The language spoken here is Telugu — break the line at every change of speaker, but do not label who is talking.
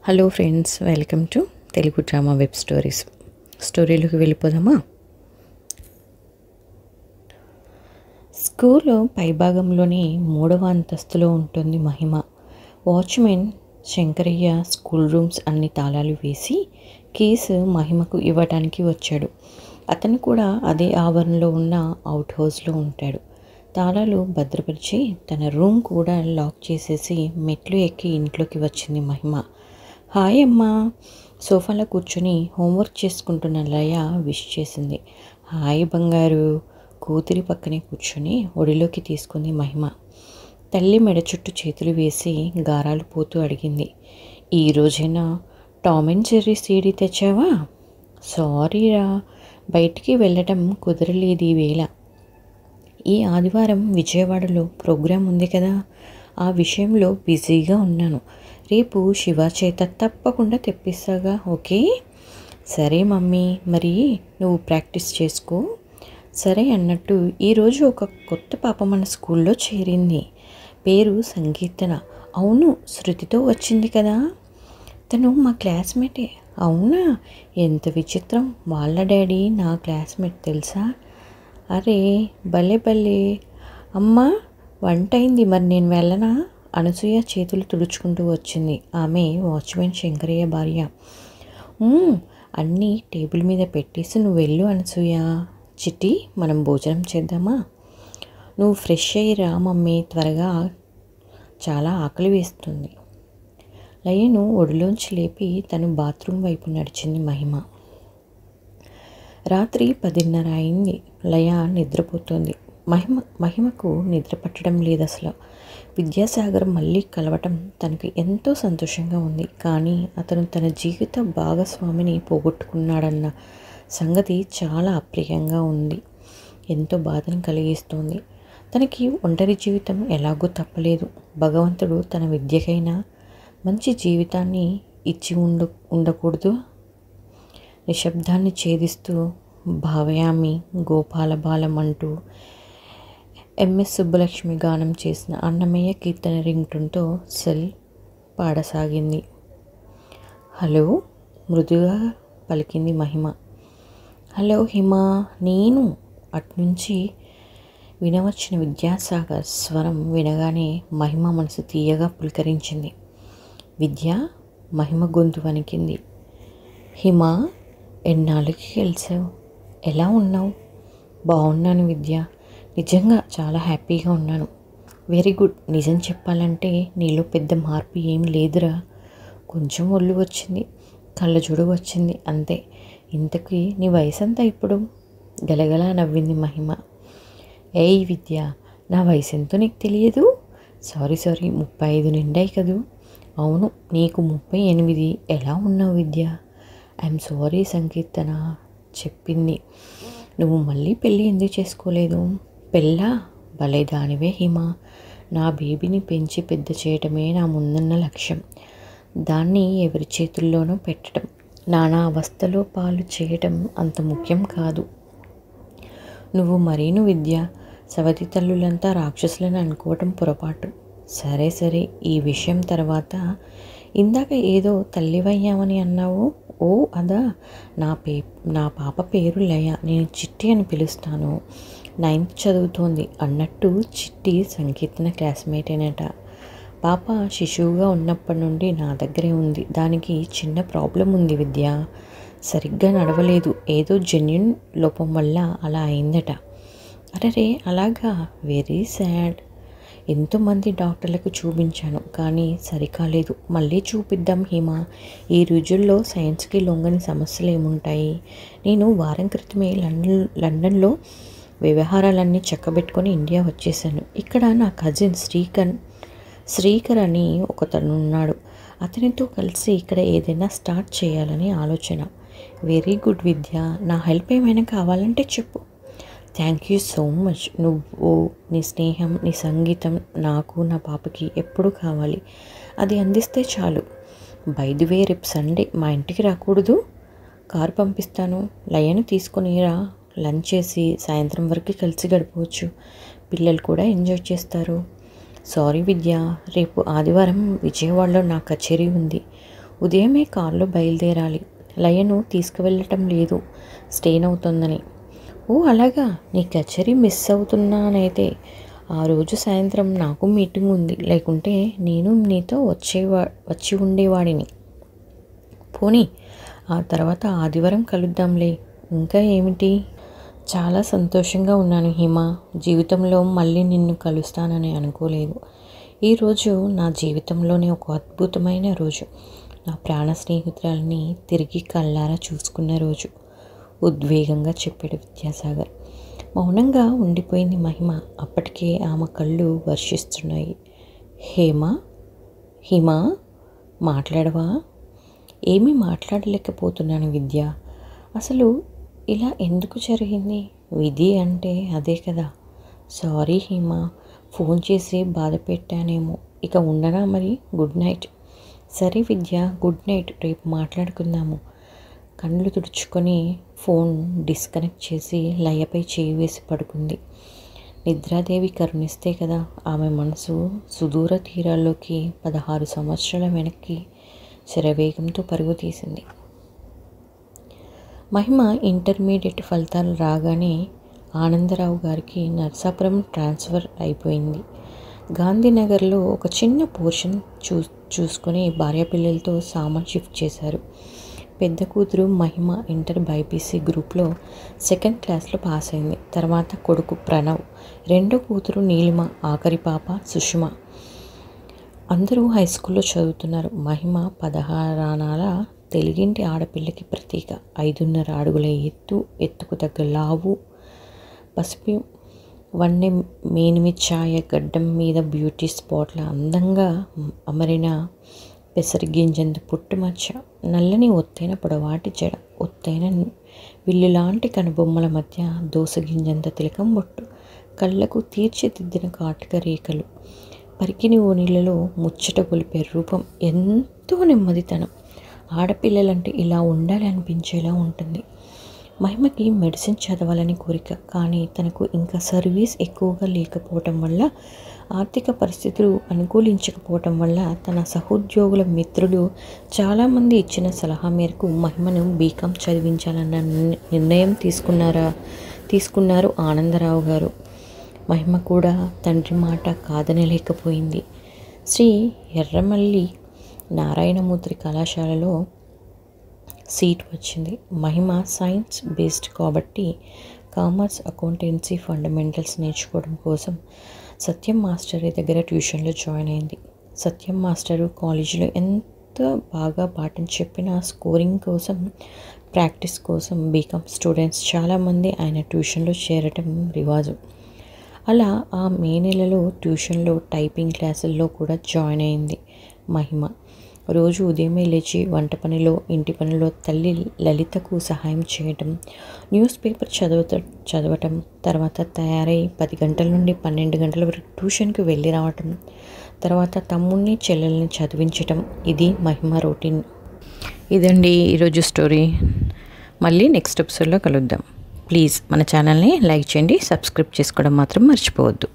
Hello friends, welcome to Telugu drama web stories. స్టోరీలోకి వెళ్ళిపోదామా? స్కూలు పైభాగంలోని 3వ అంతస్తులో ఉంటుంది Mahima. Watchman Shankaraiah school rooms అన్ని తాళాలు వేసి కీస్ మహిమకు ఇవ్వడానికి వచ్చాడు. అతను కూడా అదే ఆవరణలో ఉన్న అవుట్ హౌస్లో ఉంటాడు. తాళాలు భద్రపరిచి తన రూమ్ కూడా లాక్ చేసేసి మెట్లు ఎక్కి ఇంట్లోకి వచ్చింది మహిమ. హాయ్ అమ్మా. సోఫాలో కూర్చొని హోంవర్క్ చేసుకుంటున్న లయ విష్ చేసింది. హాయ్ బంగారు. కూతురి పక్కనే కూర్చొని ఒడిలోకి తీసుకుంది మహిమ. తల్లి మెడ చుట్టూ చేతులు వేసి గారాలు పోతూ అడిగింది, ఈ రోజైనా టామ్ అండ్ జెర్రీ సీడీ తెచ్చావా? సారీరా, బయటికి వెళ్ళటం కుదరలేదు ఈ వేళ. ఈ ఆదివారం విజయవాడలో ప్రోగ్రాం ఉంది కదా, ఆ విషయంలో బిజీగా ఉన్నాను. రేపు శివ చేత తప్పకుండా తెప్పిస్తాగా, ఓకే? సరే మమ్మీ, మరి నువ్వు ప్రాక్టీస్ చేసుకో. సరే అన్నట్టు ఈరోజు ఒక కొత్త పాప మన స్కూల్లో చేరింది. పేరు సంకీర్తన. అవును, శృతితో వచ్చింది కదా. తను మా క్లాస్మేటే. అవునా? ఎంత విచిత్రం. వాళ్ళ డాడీ నా క్లాస్మేట్ తెలుసా? అరే భలే భలే. అమ్మా, వంట అయింది, మరి నేను వెళ్ళనా? అనసూయ చేతులు తుడుచుకుంటూ వచ్చింది. ఆమె వాచ్మెన్ శంకరయ్య భార్య. అన్నీ టేబుల్ మీద పెట్టేసి నువ్వు వెళ్ళు అనసూయ. చిట్టి, మనం భోజనం చేద్దామా? నువ్వు ఫ్రెష్ అయ్యిరా మమ్మీ, త్వరగా, చాలా ఆకలి వేస్తుంది. లయను ఒడిలోంచి లేపి తను బాత్రూమ్ వైపు నడిచింది మహిమ. రాత్రి 10:30 అయింది. లయ నిద్రపోతుంది. మహిమకు నిద్ర పట్టడం లేదు అసలు. విద్యాసాగర్ మళ్ళీ కలవటం తనకి ఎంతో సంతోషంగా ఉంది. కానీ అతను తన జీవిత భాగస్వామిని పోగొట్టుకున్నాడన్న సంగతి చాలా అప్రియంగా ఉంది. ఎంతో బాధను కలిగిస్తోంది. తనకి ఒంటరి జీవితం ఎలాగో తప్పలేదు. భగవంతుడు తన విద్యకైనా మంచి జీవితాన్ని ఇచ్చి ఉండకూడదు. నిశ్శబ్దాన్ని ఛేదిస్తూ భావయామి గోపాల బాలం అంటూ ఎంఎస్ సుబ్బలక్ష్మి గానం చేసిన అన్నమయ్య కీర్తన రింగ్టోన్తో సెల్ పాడసాగింది. హలో, మృదుగా పలికింది మహిమ. హలో హిమ, నేను. అట్నుంచి వినవచ్చిన విద్యాసాగర్ స్వరం వినగానే మహిమ మనసు తీయగా పులకరించింది. విద్య? మహిమ గొంతు వణికింది. హిమ, ఎన్నాళ్ళకి కలిసావు? ఎలా ఉన్నావు? బాగున్నాను విద్య, నిజంగా చాలా హ్యాపీగా ఉన్నాను. Very good. నిజం చెప్పాలంటే నీలో పెద్ద మార్పు ఏం లేదురా. కొంచెం ఒళ్ళు వచ్చింది, కళ్ళజోడు వచ్చింది, అంతే. ఇంతకీ నీ వయసు అంతా ఇప్పుడు? గలగలా నవ్వింది మహిమ. ఏయ్ విద్య, నా వయసు ఎంతో నీకు తెలియదు? సారీ 35 నిండాయి కదూ. అవును, నీకు 38. ఎలా ఉన్నావు విద్య? ఐఎమ్ సారీ సంకీర్తన చెప్పింది. నువ్వు మళ్ళీ పెళ్ళి ఎందుకు చేసుకోలేదు? పెళ్ళా? భలే దానివే హిమ. నా బేబీని పెంచి పెద్ద చేయటమే నా ముందున్న లక్ష్యం. దాన్ని ఎవరి చేతుల్లోనూ పెట్టడం, నానా అవస్థలో పాలు చేయటం అంత ముఖ్యం కాదు. నువ్వు మరీను విద్య. సవతి తల్లులంతా రాక్షసులను అనుకోవటం పొరపాటు. సరే, ఈ విషయం తర్వాత. ఇందాక ఏదో తల్లివయ్యామని అన్నావు. ఓ అదా. నా పాప పేరు లయ. నేను చిట్టి అని పిలుస్తాను. 9th చదువుతోంది. అన్నట్టు చిట్టి సంకీర్తన క్లాస్మేటేనట. పాప శిశువుగా ఉన్నప్పటి నుండి నా దగ్గరే ఉంది. దానికి చిన్న ప్రాబ్లం ఉంది విద్య. సరిగ్గా నడవలేదు. ఏదో జెన్యున్ లోపం వల్ల అలా అయిందట. అరే అలాగా? Very sad. ఎంతోమంది డాక్టర్లకు చూపించాను, కానీ సరికాలేదు. మళ్ళీ చూపిద్దాం హిమ. ఈ రోజుల్లో సైన్స్కి లొంగని సమస్యలు ఏముంటాయి? నేను వారం క్రితమే లండన్లో వ్యవహారాలన్నీ చక్కబెట్టుకొని ఇండియా వచ్చేసాను. ఇక్కడ నా కజిన్ శ్రీకర్ అని ఒకతను ఉన్నాడు. అతనితో కలిసి ఇక్కడ ఏదైనా స్టార్ట్ చేయాలని ఆలోచన. వెరీ గుడ్ విద్య. నా హెల్ప్ ఏమైనా కావాలంటే చెప్పు. Thank you so much. నువ్వు, నీ స్నేహం, నీ సంగీతం నాకు, నా పాపకి ఎప్పుడూ కావాలి. అది అందిస్తే చాలు. బై ది వే, రేపు సండే మా ఇంటికి రాకూడదు? కారు పంపిస్తాను. లయను తీసుకొని రా. లంచ్ చేసి సాయంత్రం వరకు కలిసి గడపవచ్చు. పిల్లలు కూడా ఎంజాయ్ చేస్తారు. సారీ విద్య, రేపు ఆదివారం విజయవాడలో నా కచేరీ ఉంది. ఉదయమే కారులో బయలుదేరాలి. లయను తీసుకువెళ్ళటం లేదు, స్టెయిన్ అవుతుందని. ఓ అలాగా, నీ కచేరీ మిస్ అవుతున్నానైతే. ఆ రోజు సాయంత్రం నాకు మీటింగ్ ఉంది, లేకుంటే నేను నీతో వచ్చి ఉండేవాడిని. పోనీ ఆ తర్వాత ఆదివారం కలుద్దాంలే. ఇంకా ఏమిటి? చాలా సంతోషంగా ఉన్నాను హిమ. జీవితంలో మళ్ళీ నిన్ను కలుస్తానని అనుకోలేదు. ఈరోజు నా జీవితంలోనే ఒక అద్భుతమైన రోజు. నా ప్రాణ స్నేహితురాలని తిరిగి కళ్ళారా చూసుకున్న రోజు, ఉద్వేగంగా చెప్పాడు విద్యాసాగర్. మౌనంగా ఉండిపోయింది మహిమ. అప్పటికే ఆమె కళ్ళు వర్షిస్తున్నాయి. హిమ, మాట్లాడవా? ఏమీ మాట్లాడలేకపోతున్నాను విద్య. అసలు ఇలా ఎందుకు జరిగింది? విధి అంటే అదే కదా. సారీ హిమ, ఫోన్ చేసి బాధ పెట్టానేమో. ఇక ఉండనా మరి? Good night. సరే విద్య, గుడ్ నైట్. రేపు మాట్లాడుకుందాము. కళ్ళు తుడుచుకొని ఫోన్ డిస్కనెక్ట్ చేసి లయపై చేయి వేసి పడుకుంది. నిద్రాదేవి కరుణిస్తే కదా ఆమె మనసు సుదూర తీరాల్లోకి 16 సంవత్సరాల వెనక్కి శరవేగంతో పరుగు తీసింది. మహిమ ఇంటర్మీడియట్ ఫలితాలు రాగానే ఆనందరావు గారికి నర్సాపురం ట్రాన్స్ఫర్ అయిపోయింది. గాంధీనగర్లో ఒక చిన్న పోర్షన్ చూసుకొని భార్యాపిల్లలతో సామాన్ షిఫ్ట్ చేశారు. పెద్ద కూతురు మహిమ ఇంటర్ బైపీసీ గ్రూప్లో 2nd క్లాస్లో పాస్ అయింది. తర్వాత కొడుకు ప్రణవ్, రెండో కూతురు నీలిమ, ఆఖరి పాప సుష్మ. అందరూ హై స్కూల్లో చదువుతున్నారు. మహిమ 16 ఆనాల తెలుగింటి ఆడపిల్లకి ప్రతీక. 5.5 అడుగుల ఎత్తుకు తగ్గ లావు, పసుపు వన్నె మేనిమిచ్చాయ గడ్డం మీద బ్యూటీ స్పాట్ల అందంగా అమరిన పెసరిగింజంత పుట్టుమచ్చ, నల్లని ఒత్తైన పొడవాటి జడ, ఒత్తైన విల్లులాంటి కనుబొమ్మల మధ్య దోసగింజంత తిలకం బొట్టు, కళ్ళకు తీర్చిదిద్దిన కాటుక రేఖలు, పరికిని ఓనిలలో ముచ్చట గొలిపే రూపం, ఎంతో నెమ్మదితనం. ఆడపిల్లలంటే ఇలా ఉండాలి అనిపించేలా ఉంటుంది. మహిమకి మెడిసిన్ చదవాలని కోరిక, కానీ తనకు ఇంకా సర్వీస్ ఎక్కువగా లేకపోవటం వల్ల, ఆర్థిక పరిస్థితులు అనుకూలించకపోవటం వల్ల తన సహోద్యోగుల మిత్రులు చాలామంది ఇచ్చిన సలహా మేరకు మహిమను బీకాం చదివించాలన్న నిర్ణయం తీసుకున్నారు ఆనందరావు గారు. మహిమ కూడా తండ్రి మాట కాదనలేకపోయింది. శ్రీ ఎర్రమల్లి నారాయణమూర్తి కళాశాలలో సీట్ వచ్చింది. మహిమ సైన్స్ బేస్డ్ కాబట్టి కామర్స్, అకౌంటెన్సీ ఫండమెంటల్స్ నేర్చుకోవడం కోసం సత్యం మాస్టర్ దగ్గర ట్యూషన్లో జాయిన్ అయింది. సత్యం మాస్టరు కాలేజీలో ఎంత బాగా పాఠం చెప్పినా స్కోరింగ్ కోసం, ప్రాక్టీస్ కోసం బీకామ్ స్టూడెంట్స్ చాలామంది ఆయన ట్యూషన్లో చేరటం రివాజు. అలా ఆ మే నెలలో ట్యూషన్లో టైపింగ్ క్లాసుల్లో కూడా జాయిన్ అయింది మహిమ. రోజు ఉదయమే లేచి వంట పనిలో, ఇంటి పనిలో తల్లి లలితకు సహాయం చేయటం, న్యూస్ పేపర్ చదవటం, తర్వాత తయారై 10 గంటల నుండి 12 గంటల వరకు ట్యూషన్కి వెళ్ళి రావటం, తర్వాత తమ్ముడిని చెల్లెల్ని చదివించటం, ఇది మహిమ రొటీన్. ఇదండి ఈరోజు స్టోరీ. మళ్ళీ నెక్స్ట్ ఎపిసోడ్లో కలుద్దాం. ప్లీజ్ మన ఛానల్ని లైక్ చేయండి, సబ్స్క్రైబ్ చేసుకోవడం మాత్రం మర్చిపోవద్దు.